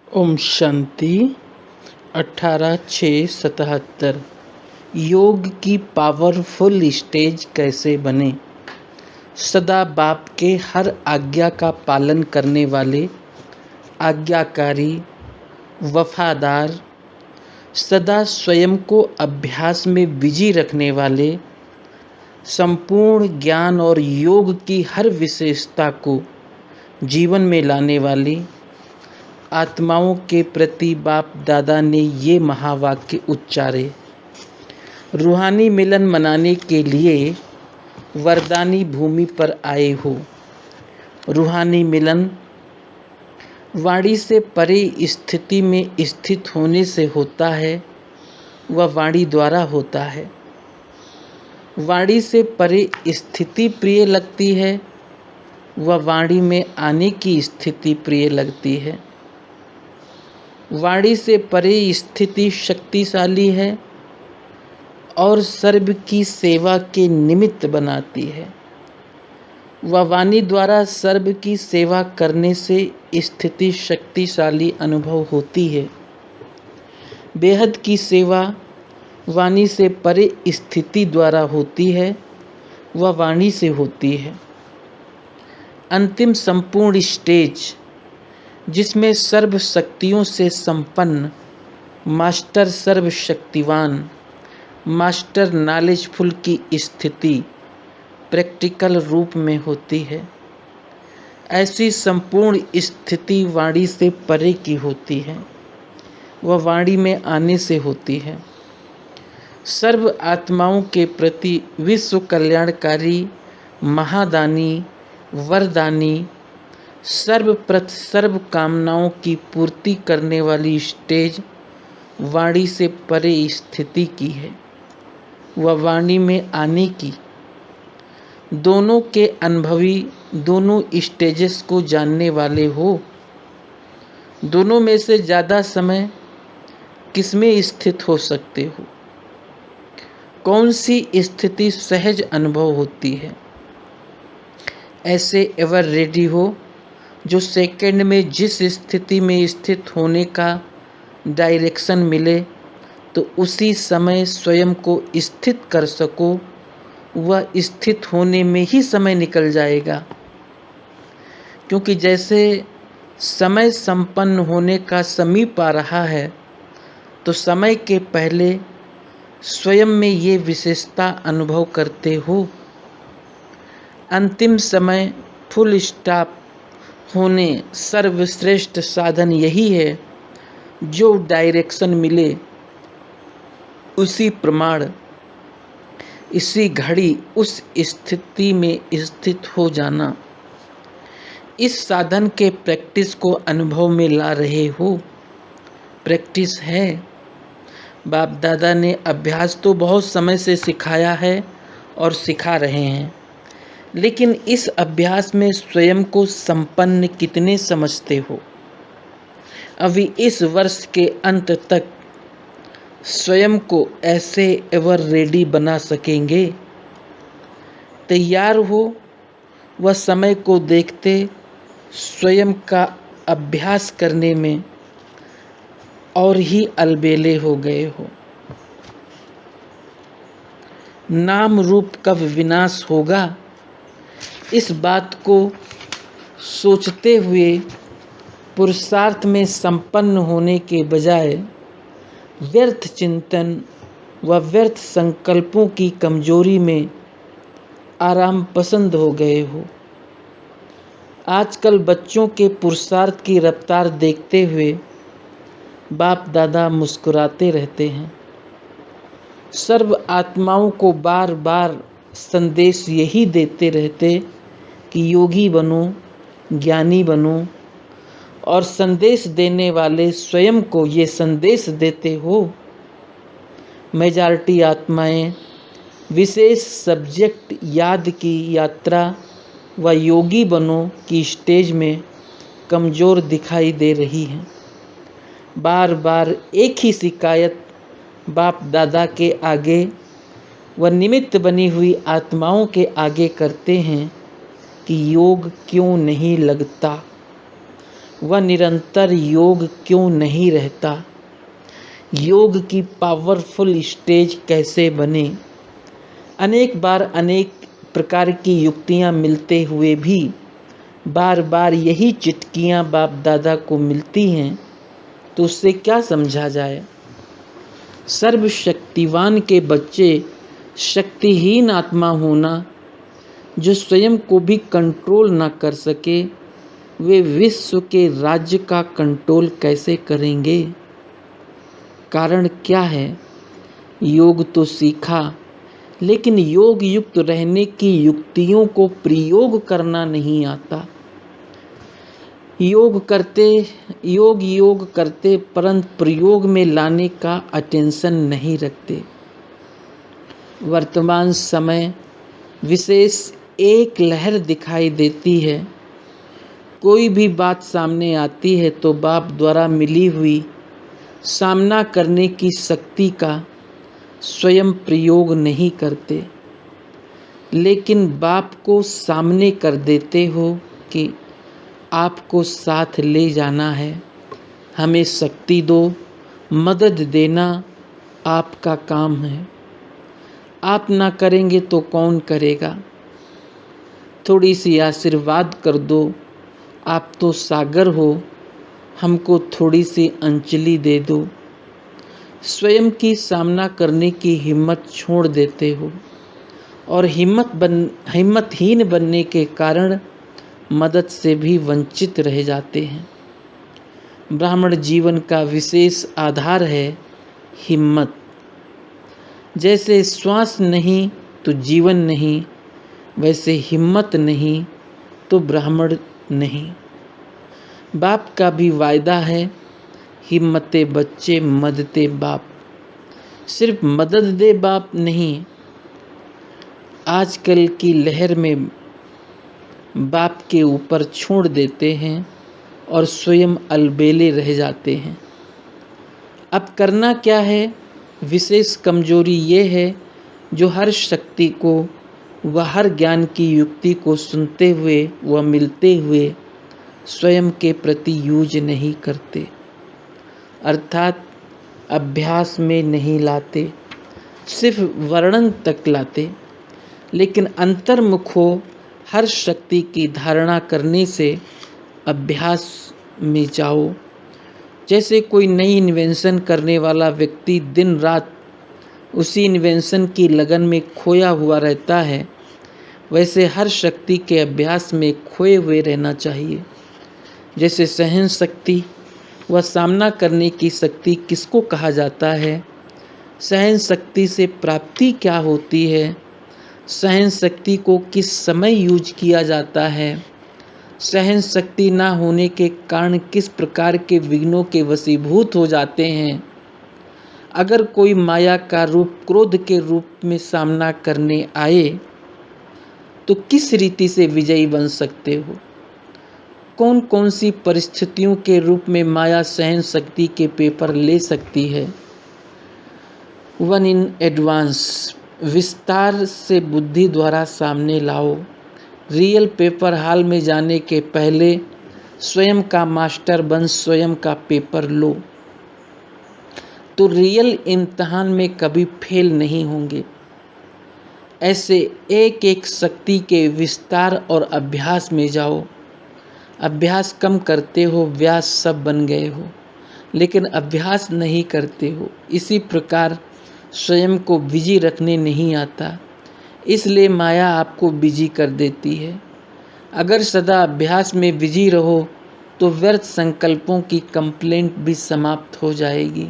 ओम शांति। 18/6/77। योग की powerful stage कैसे बने। सदा बाप के हर आज्ञा का पालन करने वाले, आज्ञाकारी, वफादार, सदा स्वयं को अभ्यास में बिजी रखने वाले, संपूर्ण ज्ञान और योग की हर विशेषता को जीवन में लाने वाली आत्माओं के प्रति बाप दादा ने ये महावाक्य उच्चारे। रूहानी मिलन मनाने के लिए वरदानी भूमि पर आए हो। रूहानी मिलन वाणी से परे स्थिति में स्थित होने से होता है, वह वाणी द्वारा होता है। वाणी से परे स्थिति प्रिय लगती है, वह वाणी में आने की स्थिति प्रिय लगती है। वाणी से परे स्थिति शक्तिशाली है और सर्व की सेवा के निमित्त बनाती है। वह वाणी द्वारा सर्व की सेवा करने से स्थिति शक्तिशाली अनुभव होती है। बेहद की सेवा वाणी से परे स्थिति द्वारा होती है, वह वाणी से होती है। अंतिम संपूर्ण स्टेज जिसमें सर्व शक्तियों से संपन्न मास्टर सर्वशक्तिवान मास्टर नॉलेजफुल की स्थिति प्रैक्टिकल रूप में होती है। ऐसी संपूर्ण स्थिति वाणी से परे की होती है, वह वाणी में आने से होती है। सर्व आत्माओं के प्रति विश्व कल्याणकारी महादानी वरदानी सर्व कामनाओं की पूर्ति करने वाली स्टेज वाणी से परे स्थिति की है, वह वाणी में आने की। दोनों के अनुभवी, दोनों स्टेजेस को जानने वाले हो। दोनों में से ज़्यादा समय किसमें स्थित हो सकते हो? कौन सी स्थिति सहज अनुभव होती है? ऐसे एवर रेडी हो जो सेकंड में जिस स्थिति में स्थित होने का डायरेक्शन मिले तो उसी समय स्वयं को स्थित कर सको। वह स्थित होने में ही समय निकल जाएगा, क्योंकि जैसे समय संपन्न होने का समीप आ रहा है तो समय के पहले स्वयं में ये विशेषता अनुभव करते हो। अंतिम समय फुल स्टॉप होने सर्वश्रेष्ठ साधन यही है। जो डायरेक्शन मिले उसी प्रमाण इसी घड़ी उस स्थिति में स्थित हो जाना। इस साधन के प्रैक्टिस को अनुभव में ला रहे हो। प्रैक्टिस है। बाप दादा ने अभ्यास तो बहुत समय से सिखाया है और सिखा रहे हैं, लेकिन इस अभ्यास में स्वयं को संपन्न कितने समझते हो? अभी इस वर्ष के अंत तक स्वयं को ऐसे एवर रेडी बना सकेंगे? तैयार हो? वह समय को देखते स्वयं का अभ्यास करने में और ही अलबेले हो गए हो। नाम रूप कब विनाश होगा, इस बात को सोचते हुए पुरुषार्थ में संपन्न होने के बजाय व्यर्थ चिंतन व व्यर्थ संकल्पों की कमजोरी में आराम पसंद हो गए हो। आजकल बच्चों के पुरुषार्थ की रफ्तार देखते हुए बाप दादा मुस्कुराते रहते हैं। सर्व आत्माओं को बार बार संदेश यही देते रहते कि योगी बनो, ज्ञानी बनो, और संदेश देने वाले स्वयं को ये संदेश देते हो। मेजॉरिटी आत्माएं विशेष सब्जेक्ट याद की यात्रा व योगी बनो की स्टेज में कमज़ोर दिखाई दे रही हैं। बार बार एक ही शिकायत बाप दादा के आगे व निमित्त बनी हुई आत्माओं के आगे करते हैं कि योग क्यों नहीं लगता। वह निरंतर योग क्यों नहीं रहता? योग की पावरफुल स्टेज कैसे बने? अनेक बार अनेक प्रकार की युक्तियां मिलते हुए भी बार बार यही चिटकियां बाप दादा को मिलती हैं, तो उससे क्या समझा जाए? सर्वशक्तिवान के बच्चे शक्तिहीन आत्मा होना, जो स्वयं को भी कंट्रोल न कर सके, वे विश्व के राज्य का कंट्रोल कैसे करेंगे? कारण क्या है? योग तो सीखा, लेकिन योग युक्त रहने की युक्तियों को प्रयोग करना नहीं आता। योग करते परंतु प्रयोग में लाने का अटेंशन नहीं रखते। वर्तमान समय विशेष एक लहर दिखाई देती है। कोई भी बात सामने आती है तो बाप द्वारा मिली हुई सामना करने की शक्ति का स्वयं प्रयोग नहीं करते, लेकिन बाप को सामने कर देते हो कि आपको साथ ले जाना है, हमें शक्ति दो, मदद देना आपका काम है। आप ना करेंगे तो कौन करेगा? थोड़ी सी आशीर्वाद कर दो, आप तो सागर हो, हमको थोड़ी सी अंजलि दे दो। स्वयं की सामना करने की हिम्मत छोड़ देते हो और हिम्मतहीन बनने के कारण मदद से भी वंचित रह जाते हैं। ब्राह्मण जीवन का विशेष आधार है हिम्मत। जैसे श्वास नहीं तो जीवन नहीं, वैसे हिम्मत नहीं तो ब्राह्मण नहीं। बाप का भी वायदा है, हिम्मते बच्चे मददे बाप। सिर्फ मदद दे बाप नहीं, आजकल की लहर में बाप के ऊपर छोड़ देते हैं और स्वयं अलबेले रह जाते हैं। अब करना क्या है? विशेष कमजोरी ये है जो हर शक्ति को व हर ज्ञान की युक्ति को सुनते हुए व मिलते हुए स्वयं के प्रति यूज नहीं करते, अर्थात अभ्यास में नहीं लाते, सिर्फ वर्णन तक लाते। लेकिन अंतर्मुख हो हर शक्ति की धारणा करने से अभ्यास में जाओ। जैसे कोई नई इन्वेंशन करने वाला व्यक्ति दिन रात उसी इन्वेंशन की लगन में खोया हुआ रहता है, वैसे हर शक्ति के अभ्यास में खोए हुए रहना चाहिए। जैसे सहन शक्ति व सामना करने की शक्ति किसको कहा जाता है? सहन शक्ति से प्राप्ति क्या होती है? सहन शक्ति को किस समय यूज किया जाता है? सहन शक्ति ना होने के कारण किस प्रकार के विघ्नों के वशीभूत हो जाते हैं? अगर कोई माया का रूप क्रोध के रूप में सामना करने आए तो किस रीति से विजयी बन सकते हो? कौन कौन सी परिस्थितियों के रूप में माया सहन शक्ति के पेपर ले सकती है? 1 इन एडवांस, विस्तार से बुद्धि द्वारा सामने लाओ। रियल पेपर हॉल में जाने के पहले स्वयं का मास्टर बन स्वयं का पेपर लो, तो रियल इम्तिहान में कभी फेल नहीं होंगे। ऐसे एक एक शक्ति के विस्तार और अभ्यास में जाओ। अभ्यास कम करते हो, व्यास सब बन गए हो, लेकिन अभ्यास नहीं करते हो। इसी प्रकार स्वयं को बिजी रखने नहीं आता, इसलिए माया आपको बिजी कर देती है। अगर सदा अभ्यास में बिजी रहो तो व्यर्थ संकल्पों की कंप्लेंट भी समाप्त हो जाएगी।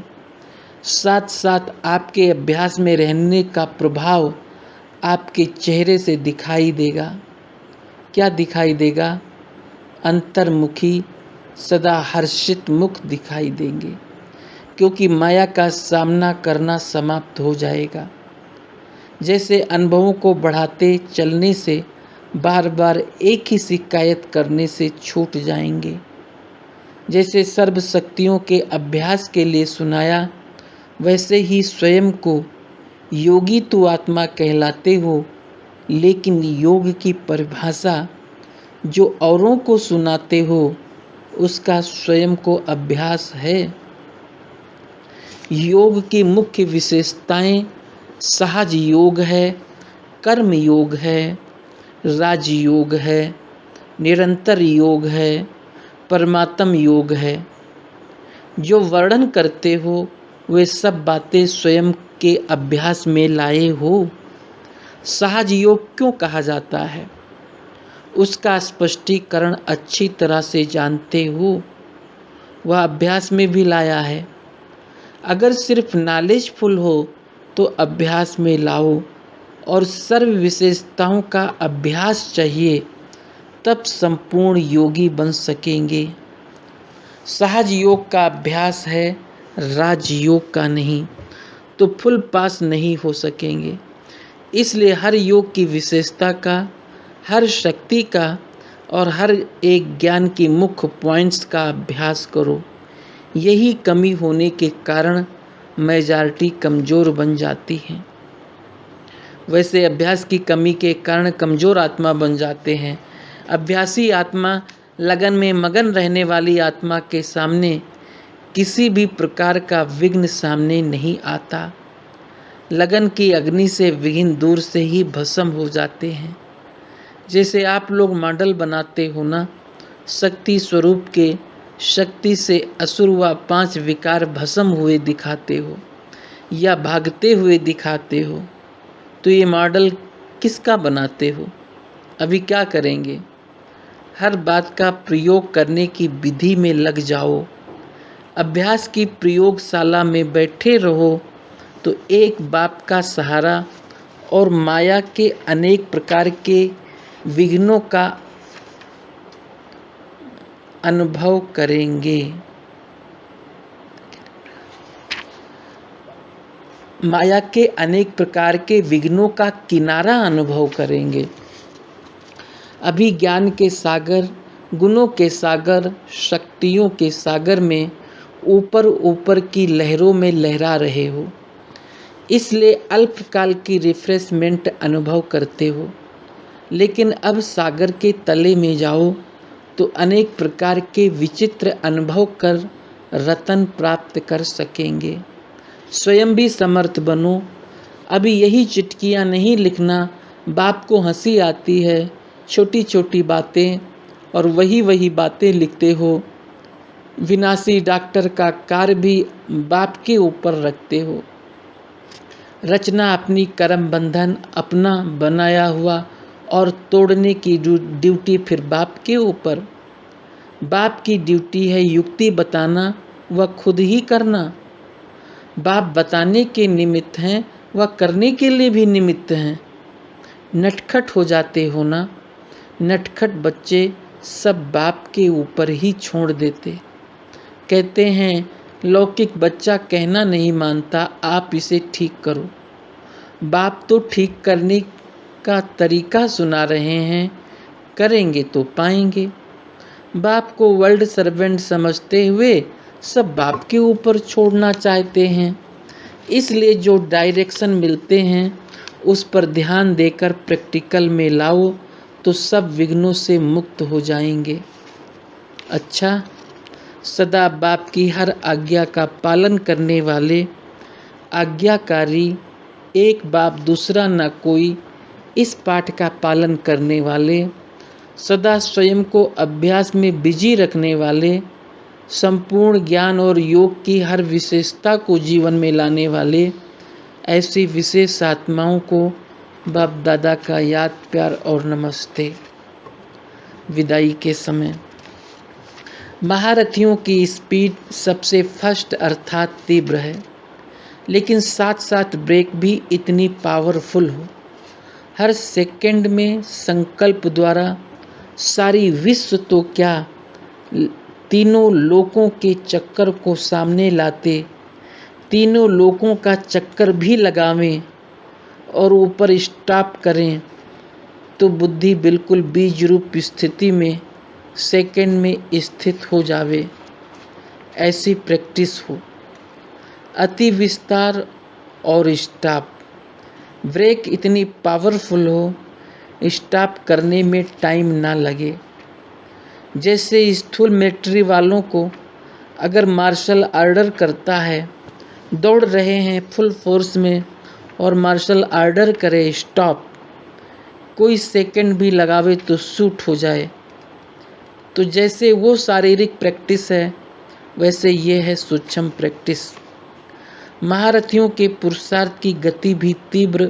साथ साथ आपके अभ्यास में रहने का प्रभाव आपके चेहरे से दिखाई देगा। क्या दिखाई देगा? अंतर्मुखी, सदा हर्षित मुख दिखाई देंगे, क्योंकि माया का सामना करना समाप्त हो जाएगा। जैसे अनुभवों को बढ़ाते चलने से बार बार एक ही शिकायत करने से छूट जाएंगे। जैसे सर्व शक्तियों के अभ्यास के लिए सुनाया, वैसे ही स्वयं को योगी तो आत्मा कहलाते हो, लेकिन योग की परिभाषा जो औरों को सुनाते हो उसका स्वयं को अभ्यास है। योग की मुख्य विशेषताएं सहज योग है, कर्म योग है, राजयोग है, निरंतर योग है, परमात्म योग है। जो वर्णन करते हो वे सब बातें स्वयं के अभ्यास में लाए हो। सहज योग क्यों कहा जाता है, उसका स्पष्टीकरण अच्छी तरह से जानते हो। वह अभ्यास में भी लाया है। अगर सिर्फ नॉलेजफुल हो तो अभ्यास में लाओ, और सर्व विशेषताओं का अभ्यास चाहिए, तब संपूर्ण योगी बन सकेंगे। सहज योग का अभ्यास है, राजयोग का नहीं, तो फुल पास नहीं हो सकेंगे। इसलिए हर योग की विशेषता का, हर शक्ति का और हर एक ज्ञान की मुख्य पॉइंट्स का अभ्यास करो। यही कमी होने के कारण मेजॉरिटी कमज़ोर बन जाती है। वैसे अभ्यास की कमी के कारण कमज़ोर आत्मा बन जाते हैं। अभ्यासी आत्मा, लगन में मगन रहने वाली आत्मा के सामने किसी भी प्रकार का विघ्न सामने नहीं आता। लगन की अग्नि से विघ्न दूर से ही भस्म हो जाते हैं। जैसे आप लोग मॉडल बनाते हो ना, शक्ति स्वरूप के शक्ति से असुर व 5 विकार भस्म हुए दिखाते हो या भागते हुए दिखाते हो, तो ये मॉडल किसका बनाते हो? अभी क्या करेंगे? हर बात का प्रयोग करने की विधि में लग जाओ। अभ्यास की प्रयोगशाला में बैठे रहो तो एक बाप का सहारा और माया के अनेक प्रकार के विघ्नों का अनुभव करेंगे। माया के अनेक प्रकार के विघ्नों का किनारा अनुभव करेंगे। अभी ज्ञान के सागर, गुणों के सागर, शक्तियों के सागर में ऊपर ऊपर की लहरों में लहरा रहे हो, इसलिए अल्पकाल की रिफ्रेशमेंट अनुभव करते हो। लेकिन अब सागर के तले में जाओ तो अनेक प्रकार के विचित्र अनुभव कर रतन प्राप्त कर सकेंगे। स्वयं भी समर्थ बनो। अभी यही चिट्ठियाँ नहीं लिखना, बाप को हंसी आती है, छोटी छोटी बातें, और वही बातें लिखते हो। विनाशी डॉक्टर का कार्य भी बाप के ऊपर रखते हो। रचना अपनी कर्म बंधन अपना बनाया हुआ, और तोड़ने की ड्यूटी फिर बाप के ऊपर। बाप की ड्यूटी है युक्ति बताना व खुद ही करना। बाप बताने के निमित्त हैं, वह करने के लिए भी निमित्त हैं। नटखट हो जाते हो ना, नटखट बच्चे सब बाप के ऊपर ही छोड़ देते। कहते हैं लौकिक बच्चा कहना नहीं मानता, आप इसे ठीक करो। बाप तो ठीक करने का तरीका सुना रहे हैं, करेंगे तो पाएंगे। बाप को वर्ल्ड सर्वेंट समझते हुए सब बाप के ऊपर छोड़ना चाहते हैं। इसलिए जो डायरेक्शन मिलते हैं उस पर ध्यान देकर प्रैक्टिकल में लाओ तो सब विघ्नों से मुक्त हो जाएंगे। अच्छा, सदा बाप की हर आज्ञा का पालन करने वाले आज्ञाकारी, एक बाप दूसरा न कोई, इस पाठ का पालन करने वाले, सदा स्वयं को अभ्यास में बिजी रखने वाले, संपूर्ण ज्ञान और योग की हर विशेषता को जीवन में लाने वाले, ऐसी विशेष आत्माओं को बाप दादा का याद, प्यार और नमस्ते। विदाई के समय महारथियों की स्पीड सबसे फर्स्ट अर्थात तीव्र है, लेकिन साथ साथ ब्रेक भी इतनी पावरफुल हो। हर सेकंड में संकल्प द्वारा सारी विश्व तो क्या, तीनों लोकों के चक्कर को सामने लाते, तीनों लोकों का चक्कर भी लगावें और ऊपर स्टॉप करें तो बुद्धि बिल्कुल बीज रूप स्थिति में सेकंड में स्थित हो जावे। ऐसी प्रैक्टिस हो। अति विस्तार और स्टॉप, ब्रेक इतनी पावरफुल हो, स्टॉप करने में टाइम ना लगे। जैसे स्थूल मिलिट्री वालों को अगर मार्शल ऑर्डर करता है, दौड़ रहे हैं फुल फोर्स में, और मार्शल ऑर्डर करे स्टॉप, कोई सेकंड भी लगावे तो शूट हो जाए, तो जैसे वो शारीरिक प्रैक्टिस है, वैसे ये है सूक्ष्म प्रैक्टिस। महारथियों के पुरुषार्थ की गति भी तीव्र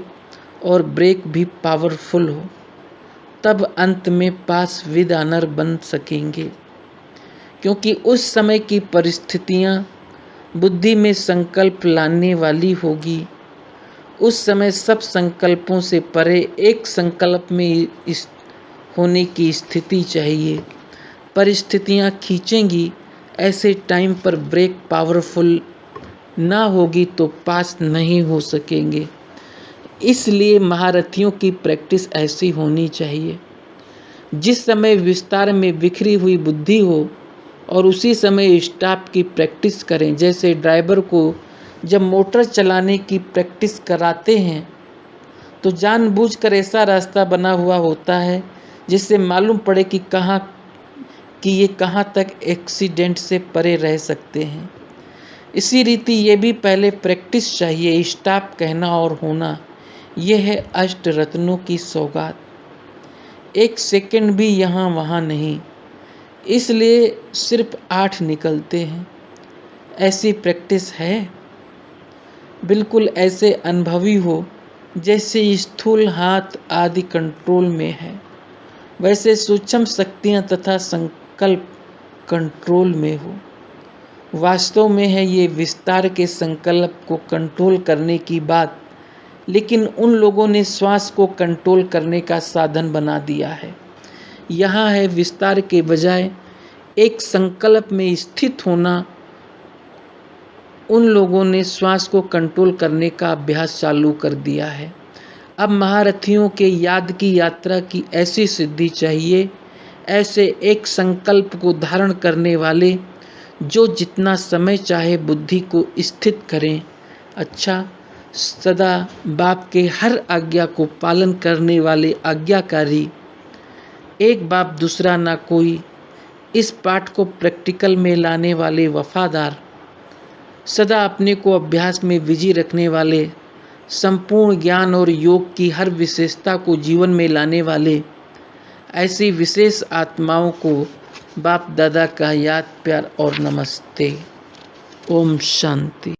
और ब्रेक भी पावरफुल हो, तब अंत में पास विद ऑनर बन सकेंगे, क्योंकि उस समय की परिस्थितियां बुद्धि में संकल्प लाने वाली होगी। उस समय सब संकल्पों से परे एक संकल्प में होने की स्थिति चाहिए। परिस्थितियां खींचेंगी, ऐसे टाइम पर ब्रेक पावरफुल ना होगी तो पास नहीं हो सकेंगे। इसलिए महारथियों की प्रैक्टिस ऐसी होनी चाहिए। जिस समय विस्तार में बिखरी हुई बुद्धि हो और उसी समय स्टॉप की प्रैक्टिस करें। जैसे ड्राइवर को जब मोटर चलाने की प्रैक्टिस कराते हैं तो जानबूझकर ऐसा रास्ता बना हुआ होता है जिससे मालूम पड़े कि ये कहाँ तक एक्सीडेंट से परे रह सकते हैं। इसी रीति ये भी पहले प्रैक्टिस चाहिए। स्टॉप कहना और होना, ये है अष्ट रत्नों की सौगात। एक सेकंड भी यहाँ वहाँ नहीं, इसलिए सिर्फ 8 निकलते हैं। ऐसी प्रैक्टिस है, बिल्कुल ऐसे अनुभवी हो जैसे स्थूल हाथ आदि कंट्रोल में है, वैसे सूक्ष्म शक्तियाँ तथा संकल्प कंट्रोल में हो। वास्तव में है ये विस्तार के संकल्प को कंट्रोल करने की बात, लेकिन उन लोगों ने श्वास को कंट्रोल करने का साधन बना दिया है। यहाँ है विस्तार के बजाय एक संकल्प में स्थित होना। उन लोगों ने श्वास को कंट्रोल करने का अभ्यास चालू कर दिया है। अब महारथियों के याद की यात्रा की ऐसी सिद्धि चाहिए, ऐसे एक संकल्प को धारण करने वाले जो जितना समय चाहे बुद्धि को स्थित करें। अच्छा, सदा बाप के हर आज्ञा को पालन करने वाले आज्ञाकारी, एक बाप दूसरा ना कोई, इस पाठ को प्रैक्टिकल में लाने वाले वफादार, सदा अपने को अभ्यास में बिजी रखने वाले, संपूर्ण ज्ञान और योग की हर विशेषता को जीवन में लाने वाले, ऐसी विशेष आत्माओं को बाप दादा का याद प्यार और नमस्ते। ओम शांति।